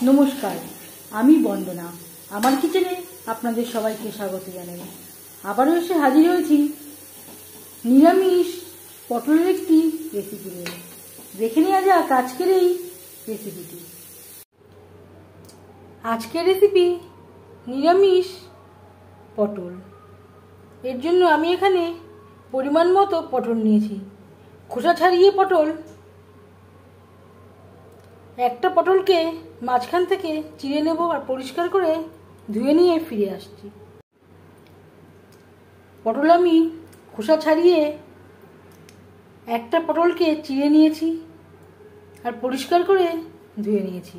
নমস্কার, আমি বন্দনা। আমার কিচেনে আপনাদের সবাইকে স্বাগত জানাই। আবারও এসে হাজির হয়েছি নিরামিষ পটলের একটি রেসিপি নিয়ে। দেখে নেওয়া যাক আজকের এই রেসিপিটি। আজকের রেসিপি নিরামিষ পটল। এর জন্য আমি এখানে পরিমাণ মতো পটল নিয়েছি। খোসা ছাড়িয়ে পটল, একটা পটলকে মাঝখান থেকে চিড়ে নেব আর পরিষ্কার করে ধুয়ে নিয়ে ফিরে আসছি। পটল আমি খোসা ছাড়িয়ে একটা পটলকে চিড়ে নিয়েছি আর পরিষ্কার করে ধুয়ে নিয়েছি।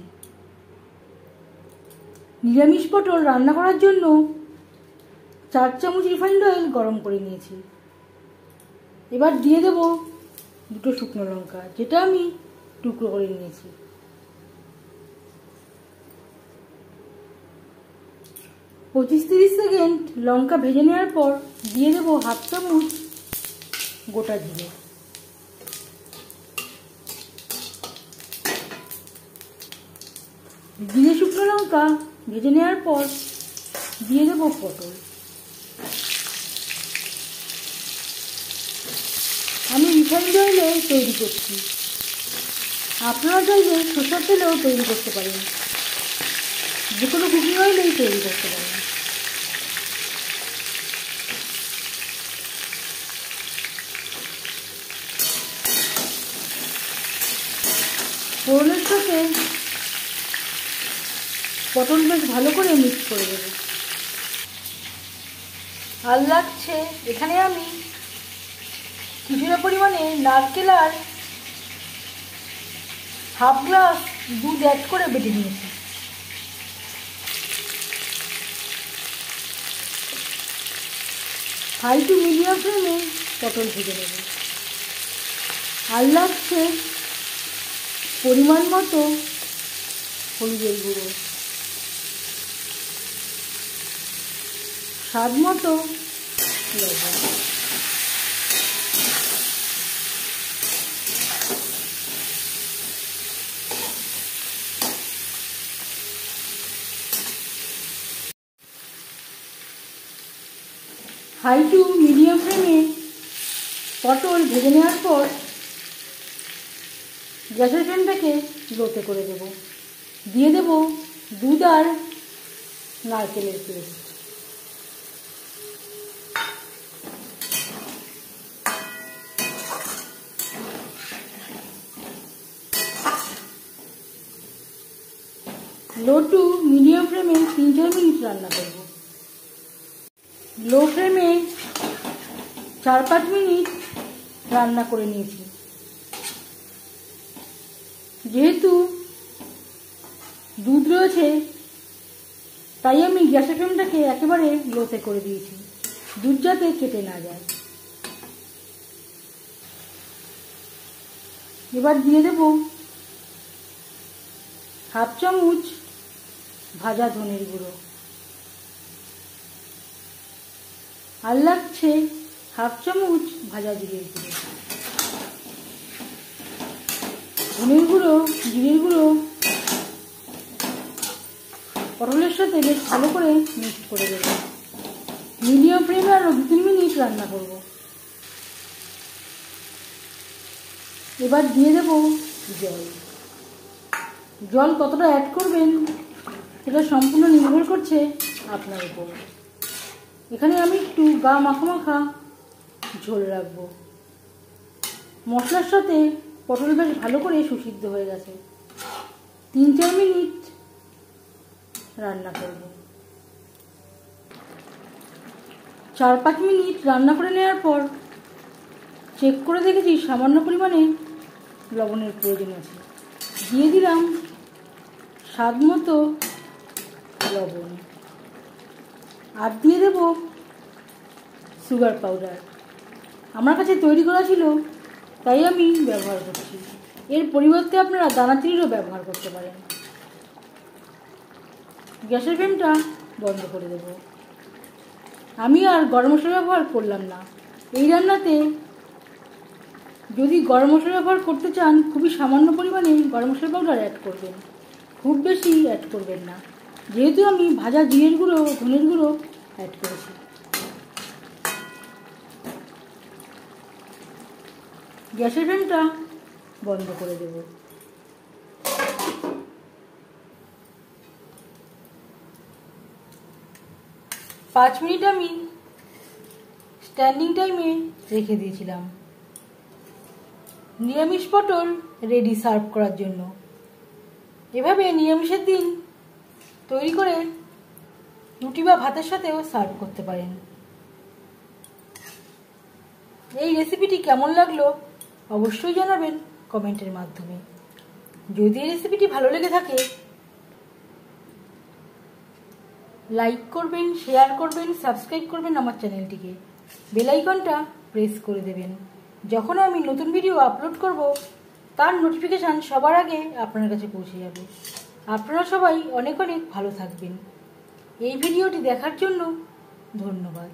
নিরামিষ পটল রান্না করার জন্য 4 চামচ রিফাইন্ড অয়েল গরম করে নিয়েছি। এবার দিয়ে দেব 2 শুকনো লঙ্কা, যেটা আমি টুকরো করে নিয়েছি। 25-30 সেকেন্ড লঙ্কা ভেজে নেওয়ার পর দিয়ে দেব 1/2 চামচ গোটা জিরে। জিরে শুকনো লঙ্কা ভেজে নেওয়ার পর দিয়ে দেব পটল। আমি রিফাইন্ড অয়েলে তৈরি করছি, আপনারা চাইলে সরষের তেলেও তৈরি করতে পারেন, যে কোনো কুকিং অয়েলেই তৈরি করতে পারেন। ফোড়নের সাথে পটল বেশ ভালো করে মিক্স করে দেব। আর লাগছে এখানে আমি কিছুটা পরিমাণে নারকেল আর 1/2 গ্লাস দুধ অ্যাড করে বেটে নিয়েছি। হাই টু মিডিয়াম ফ্লেমে পটল ভেজে নেব। আর লাগছে পরিমাণ মতো হলুদের গুঁড়ো, স্বাদ মতো লবণ। হাই টু মিডিয়াম ফ্লেমে পটল ভেজে নেওয়ার পর গ্যাসের ফ্লেমটাকে লোতে করে দেব। দিয়ে দেব দুধ আর নারকেলের পেস্ট। লো টু মিডিয়াম ফ্লেমে 3-4 মিনিট রান্না করব। লো ফ্লেমে 4-5 মিনিট রান্না করে নিয়েছি। যেহেতু দুধ রয়েছে তাই আমি গ্যাসের ফ্লেমটাকে একেবারে লোতে করে দিয়েছি, দুধ যাতে কেটে না যায়। এবার দিয়ে দেব 1/2 চামচ ভাজা ধনের গুঁড়ো। আর লাগছে 1/2 চামচ ভাজা জিরের গুঁড়ো। ধনের গুঁড়ো, জিরের গুঁড়ো পটলের সাথে বেশ ভালো করে মিক্স করে দেব। মিডিয়াম ফ্লেমে আরও 2-3 মিনিট রান্না করব। এবার দিয়ে দেব জল। জল কতটা অ্যাড করবেন সেটা সম্পূর্ণ নির্ভর করছে আপনার উপর। এখানে আমি একটু গা মাখা মাখা ঝোল রাখবো। মশলার সাথে পটল বেশ ভালো করে সুসিদ্ধ হয়ে গেছে। 3-4 মিনিট রান্না করব। 4-5 মিনিট রান্না করে নেওয়ার পর চেক করে দেখেছি সামান্য পরিমাণে লবণের প্রয়োজন আছে। দিয়ে দিলাম স্বাদ মতো লবণ। আর দিয়ে দেব সুগার পাউডার। আমার কাছে তৈরি করা ছিল তাই আমি ব্যবহার করছি। এর পরিবর্তে আপনারা দানাচিনিরও ব্যবহার করতে পারেন। গ্যাসের ফ্লেমটা বন্ধ করে দেব। আমি আর গরম মশলা ব্যবহার করলাম না। এই রান্নাতে যদি গরম মশলা ব্যবহার করতে চান খুবই সামান্য পরিমাণে গরম মশলা পাউডার অ্যাড করবেন। খুব বেশি অ্যাড করবেন না, যেহেতু আমি ভাজা জিরের গুঁড়ো ধনের গুঁড়ো অ্যাড করেছি। গ্যাসের ফ্লেমটা বন্ধ করে দেব। পাঁচ মিনিট আমি স্ট্যান্ডিং টাইমে রেখে দিয়েছিলাম। নিরামিষ পটল রেডি সার্ভ করার জন্য। এভাবে নিরামিষের দিন তৈরি করে রুটি বা ভাতের সাথেও সার্ভ করতে পারেন। এই রেসিপিটি কেমন লাগলো অবশ্যই জানাবেন কমেন্টের মাধ্যমে। যদি এই রেসিপিটি ভালো লেগে থাকে লাইক করবেন, শেয়ার করবেন, সাবস্ক্রাইব করবেন আমার চ্যানেলটিকে, বেল আইকনটা প্রেস করে দেবেন। যখন আমি নতুন ভিডিও আপলোড করব তার নোটিফিকেশান সবার আগে আপনার কাছে পৌঁছে যাবে। আপনারা সবাই অনেক অনেক ভালো থাকবেন। এই ভিডিওটি দেখার জন্য ধন্যবাদ।